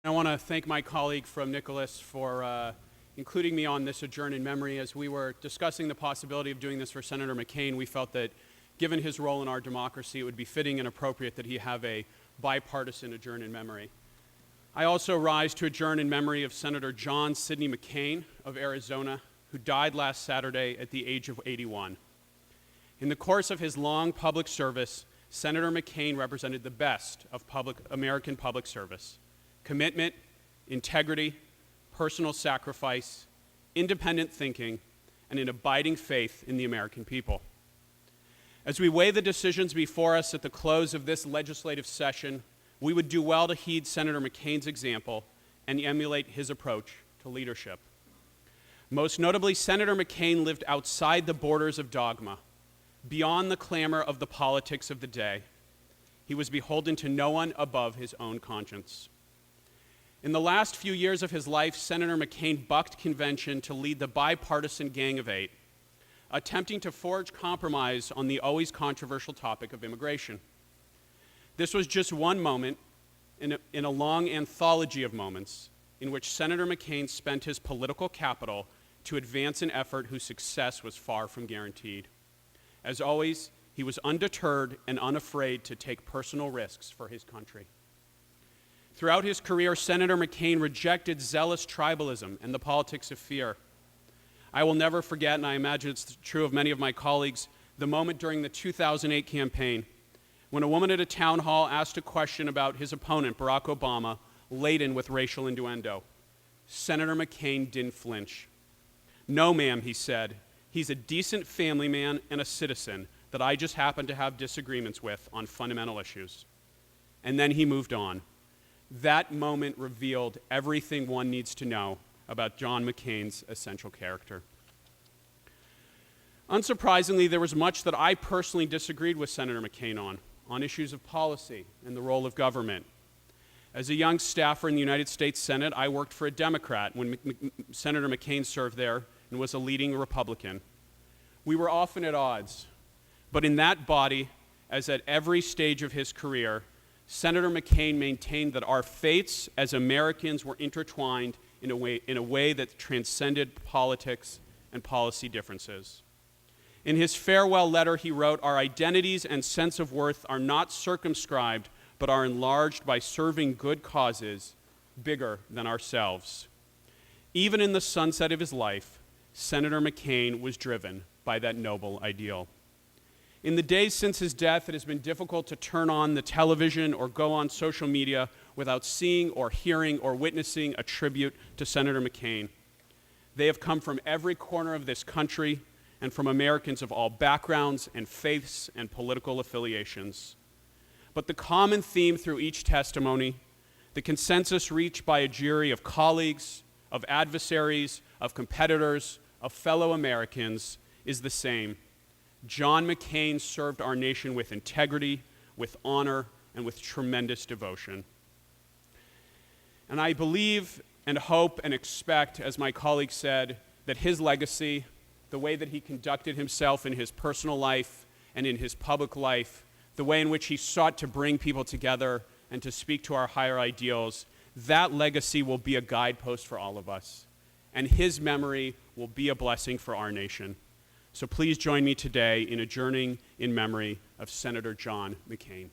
I want to thank my colleague from Nicholas for including me on this Adjourn in Memory. As we were discussing the possibility of doing this for Senator McCain, we felt that given his role in our democracy, it would be fitting and appropriate that he have a bipartisan Adjourn in Memory. I also rise to adjourn in memory of Senator John Sidney McCain of Arizona, who died last Saturday at the age of 81. In the course of his long public service, Senator McCain represented the best of American public service: commitment, integrity, personal sacrifice, independent thinking, and an abiding faith in the American people. As we weigh the decisions before us at the close of this legislative session, we would do well to heed Senator McCain's example and emulate his approach to leadership. Most notably, Senator McCain lived outside the borders of dogma, beyond the clamor of the politics of the day. He was beholden to no one above his own conscience. In the last few years of his life, Senator McCain bucked convention to lead the bipartisan Gang of Eight, attempting to forge compromise on the always controversial topic of immigration. This was just one moment in a long anthology of moments in which Senator McCain spent his political capital to advance an effort whose success was far from guaranteed. As always, he was undeterred and unafraid to take personal risks for his country. Throughout his career, Senator McCain rejected zealous tribalism and the politics of fear. I will never forget, and I imagine it's true of many of my colleagues, the moment during the 2008 campaign when a woman at a town hall asked a question about his opponent, Barack Obama, laden with racial innuendo. Senator McCain didn't flinch. "No, ma'am," he said. "He's a decent family man and a citizen that I just happen to have disagreements with on fundamental issues." And then he moved on. That moment revealed everything one needs to know about John McCain's essential character. Unsurprisingly, there was much that I personally disagreed with Senator McCain on issues of policy and the role of government. As a young staffer in the United States Senate, I worked for a Democrat when Senator McCain served there and was a leading Republican. We were often at odds, but in that body, as at every stage of his career, Senator McCain maintained that our fates as Americans were intertwined in a way that transcended politics and policy differences. In his farewell letter, he wrote, "Our identities and sense of worth are not circumscribed, but are enlarged by serving good causes bigger than ourselves." Even in the sunset of his life, Senator McCain was driven by that noble ideal. In the days since his death, it has been difficult to turn on the television or go on social media without seeing or hearing or witnessing a tribute to Senator McCain. They have come from every corner of this country and from Americans of all backgrounds and faiths and political affiliations. But the common theme through each testimony, the consensus reached by a jury of colleagues, of adversaries, of competitors, of fellow Americans, is the same. John McCain served our nation with integrity, with honor, and with tremendous devotion. And I believe and hope and expect, as my colleague said, that his legacy, the way that he conducted himself in his personal life and in his public life, the way in which he sought to bring people together and to speak to our higher ideals, that legacy will be a guidepost for all of us. And his memory will be a blessing for our nation. So please join me today in adjourning in memory of Senator John McCain.